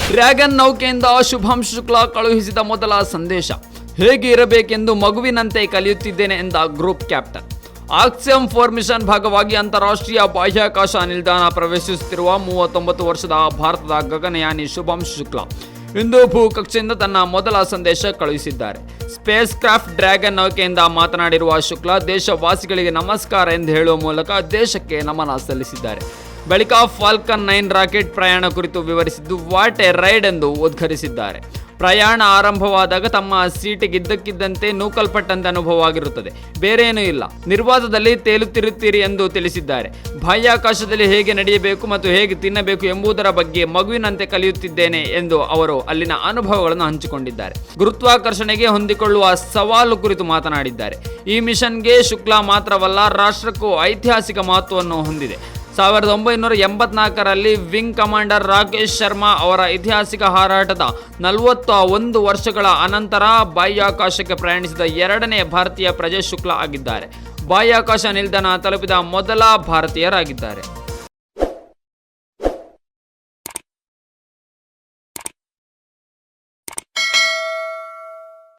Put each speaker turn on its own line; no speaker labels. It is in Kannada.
ಡ್ರ್ಯಾಗನ್ ನೌಕೆಯಿಂದ ಶುಭಾಂಶು ಶುಕ್ಲಾ ಕಳುಹಿಸಿದ ಮೊದಲ ಸಂದೇಶ. ಹೇಗೆ ಇರಬೇಕೆಂದು ಮಗುವಿನಂತೆ ಕಲಿಯುತ್ತಿದ್ದೇನೆ ಎಂದ ಗ್ರೂಪ್ ಕ್ಯಾಪ್ಟನ್. ಆಕ್ಸಿಯಂ 4 ಮಿಷನ್ ಭಾಗವಾಗಿ ಅಂತಾರಾಷ್ಟ್ರೀಯ ಬಾಹ್ಯಾಕಾಶ ನಿಲ್ದಾಣ ಪ್ರವೇಶಿಸುತ್ತಿರುವ 39 ವರ್ಷದ ಭಾರತದ ಗಗನಯಾನಿ ಶುಭಾಂಶು ಶುಕ್ಲಾ ಇಂದು ಭೂಕಕ್ಷೆಯಿಂದ ತನ್ನ ಮೊದಲ ಸಂದೇಶ ಕಳುಹಿಸಿದ್ದಾರೆ. ಸ್ಪೇಸ್ ಕ್ರಾಫ್ಟ್ ಡ್ರ್ಯಾಗನ್ ನೌಕೆಯಿಂದ ಮಾತನಾಡಿರುವ ಶುಕ್ಲಾ ದೇಶವಾಸಿಗಳಿಗೆ ನಮಸ್ಕಾರ ಎಂದು ಹೇಳುವ ಮೂಲಕ ದೇಶಕ್ಕೆ ನಮನ ಸಲ್ಲಿಸಿದ್ದಾರೆ. ಬಳಿಕ ಫಾಲ್ಕನ್ 9 ರಾಕೆಟ್ ಪ್ರಯಾಣ ಕುರಿತು ವಿವರಿಸಿದ್ದು ವಾಟ್ ಎ ರೈಡ್ ಎಂದು ಉದ್ಘರಿಸಿದ್ದಾರೆ. ಪ್ರಯಾಣ ಆರಂಭವಾದಾಗ ತಮ್ಮ ಸೀಟಿಗೆ ಇದ್ದಕ್ಕಿದ್ದಂತೆ ನೂಕಲ್ಪಟ್ಟಂತೆ ಅನುಭವವಾಗಿರುತ್ತದೆ, ಬೇರೇನೂ ಇಲ್ಲ. ನಿರ್ವಾತದಲ್ಲಿ ತೇಲುತ್ತಿರುತ್ತೀರಿ ಎಂದು ತಿಳಿಸಿದ್ದಾರೆ. ಬಾಹ್ಯಾಕಾಶದಲ್ಲಿ ಹೇಗೆ ನಡೆಯಬೇಕು ಮತ್ತು ಹೇಗೆ ತಿನ್ನಬೇಕು ಎಂಬುದರ ಬಗ್ಗೆ ಮಗುವಿನಂತೆ ಕಲಿಯುತ್ತಿದ್ದೇನೆ ಎಂದು ಅವರು ಅಲ್ಲಿನ ಅನುಭವಗಳನ್ನು ಹಂಚಿಕೊಂಡಿದ್ದಾರೆ. ಗುರುತ್ವಾಕರ್ಷಣೆಗೆ ಹೊಂದಿಕೊಳ್ಳುವ ಸವಾಲು ಕುರಿತು ಮಾತನಾಡಿದ್ದಾರೆ. ಈ ಮಿಷನ್ಗೆ ಶುಕ್ಲಾ ಮಾತ್ರವಲ್ಲ, ರಾಷ್ಟ್ರಕ್ಕೂ ಐತಿಹಾಸಿಕ ಮಹತ್ವವನ್ನು ಹೊಂದಿದೆ. 1984ರಲ್ಲಿ ವಿಂಗ್ ಕಮಾಂಡರ್ ರಾಕೇಶ್ ಶರ್ಮಾ ಅವರ ಐತಿಹಾಸಿಕ ಹಾರಾಟದ 41 ವರ್ಷಗಳ ಅನಂತರ ಬಾಹ್ಯಾಕಾಶಕ್ಕೆ ಪ್ರಯಾಣಿಸಿದ 2ನೇ ಭಾರತೀಯ ಪ್ರಜೆ ಶುಕ್ಲಾ ಆಗಿದ್ದಾರೆ. ಬಾಹ್ಯಾಕಾಶ ನಿಲ್ದಾಣ ತಲುಪಿದ ಮೊದಲ ಭಾರತೀಯರಾಗಿದ್ದಾರೆ.